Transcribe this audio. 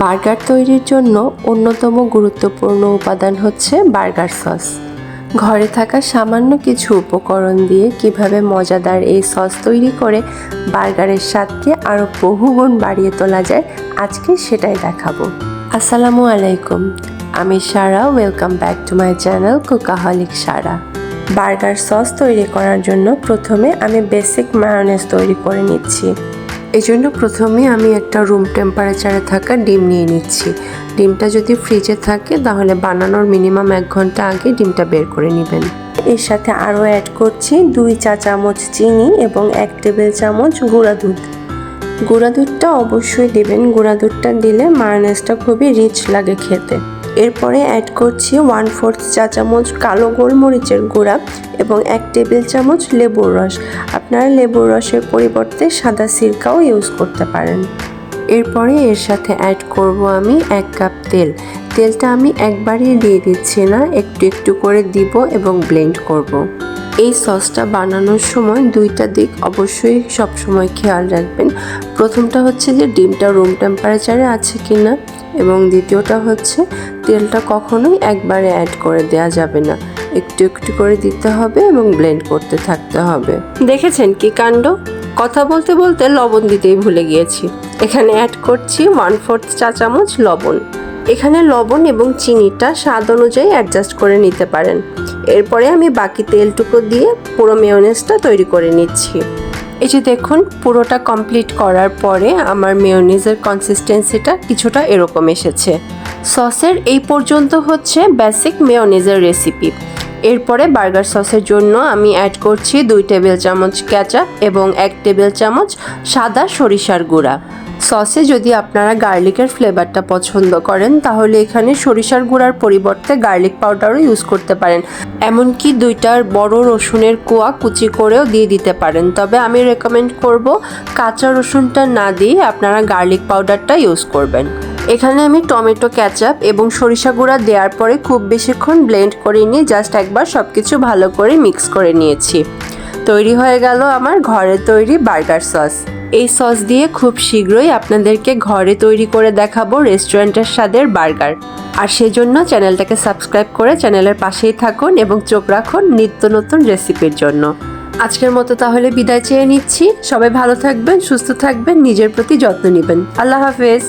Burger তৈরির জন্য অন্যতম গুরুত্বপূর্ণ উপাদান হচ্ছে বার্গার সস। ঘরে থাকা সামান্য কিছু উপকরণ দিয়ে কিভাবে মজাদার এই সস তৈরি করে বার্গারের স্বাদকে আরও বহুগুণ বাড়িয়ে তোলা যায়, আজকে সেটাই দেখাবো। আসসালামু আলাইকুম, আমি Sara. Welcome back to my channel cookaholic Sara. Burger sauce তৈরি করার জন্য প্রথমে আমি বেসিক মায়োনেজ তৈরি করে নিচ্ছি। এই জন্য প্রথমে আমি একটা রুম টেম্পারেচারে থাকা ডিম নিয়ে নিচ্ছি। ডিমটা যদি ফ্রিজে থাকে তাহলে বানানোর মিনিমাম 1 ঘন্টা আগে ডিমটা বের করে নেবেন। এর সাথে আরও অ্যাড করছি 2 চা চামচ চিনি এবং 1 টেবিল চামচ গুঁড়া দুধ। গুঁড়া দুধটা অবশ্যই দেবেন, গুঁড়া দুধটা দিলে মায়োনেজটা খুবই রিচ লাগে খেতে। এরপরে অ্যাড করছি 1/4 চা চামচ কালো গোলমরিচের গুঁড়া এবং 1 টেবিল চামচ লেবুর রস। আপনারা লেবুর রসের পরিবর্তে সাদা সিরকাও ইউজ করতে পারেন। এরপরে এর সাথে অ্যাড করব আমি 1 কাপ তেল। তেলটা আমি একবারই দিয়ে দিচ্ছি না, একটু একটু করে দিব এবং ব্লেন্ড করব। এই সসটা বানানোর সময় 2টা দিক অবশ্যই সবসময় খেয়াল রাখবেন। প্রথমটা হচ্ছে যে ডিমটা রুম টেম্পারেচারে আছে কিনা, এবং দ্বিতীয়টা হচ্ছে তেলটা কখনোই একবারে অ্যাড করে দেওয়া যাবে না, একটু একটু করে দিতে হবে এবং ব্লেন্ড করতে থাকতে হবে। দেখেছেন কি কাণ্ড, কথা বলতে বলতে লবণ দিতেই ভুলে গিয়েছি। এখানে অ্যাড করছি 1/4 চা চামচ লবণ। এখানে লবণ এবং চিনিটা স্বাদ অনুযায়ী অ্যাডজাস্ট করে নিতে পারেন। এরপরে আমি বাকি তেলটুকু দিয়ে পুরো মেয়োনেজটা তৈরি করে নিচ্ছি। এই যে দেখুন, পুরোটা কমপ্লিট করার পরে আমার মেয়োনেজের কনসিস্টেন্সিটা কিছুটা এরকম এসেছে। সসের এই পর্যন্ত হচ্ছে বেসিক মেয়োনেজের রেসিপি। এরপরে বার্গার সসের জন্য আমি অ্যাড করছি 2 টেবিল চামচ কেচাপ এবং 1 টেবিল চামচ সাদা সরিষার গুঁড়া। সসে যদি আপনারা গার্লিকের ফ্লেভারটা পছন্দ করেন তাহলে এখানে সরিষার গুঁড়ার পরিবর্তে গার্লিক পাউডারও ইউজ করতে পারেন। এমনকি 2টা বড় রসুনের কোয়া কুচি করেও দিয়ে দিতে পারেন। তবে আমি রেকমেন্ড করব কাঁচা রসুনটা না দিয়ে আপনারা গার্লিক পাউডারটা ইউজ করবেন। এখানে আমি টমেটো কেচাপ এবং সরিষা গুঁড়া দেওয়ার পরে খুব বেশিক্ষণ ব্লেন্ড করে নিয়ে জাস্ট একবার সব কিছু ভালো করে মিক্স করে নিয়েছি। তৈরি হয়ে গেল আমার ঘরে তৈরি বার্গার সস। এই সস দিয়ে খুব শীঘ্রই আপনাদেরকে ঘরে তৈরি করে দেখাবো রেস্টুরেন্টের স্বাদের বার্গার। আর সেজন্য চ্যানেলটাকে সাবস্ক্রাইব করে চ্যানেলের পাশেই থাকুন এবং চোখ রাখুন নিত্য নতুন রেসিপির জন্য। আজকের মতো তাহলে বিদায় চেয়ে নিচ্ছি। সবাই ভালো থাকবেন, সুস্থ থাকবেন, নিজের প্রতি যত্ন নেবেন। আল্লাহ হাফেজ।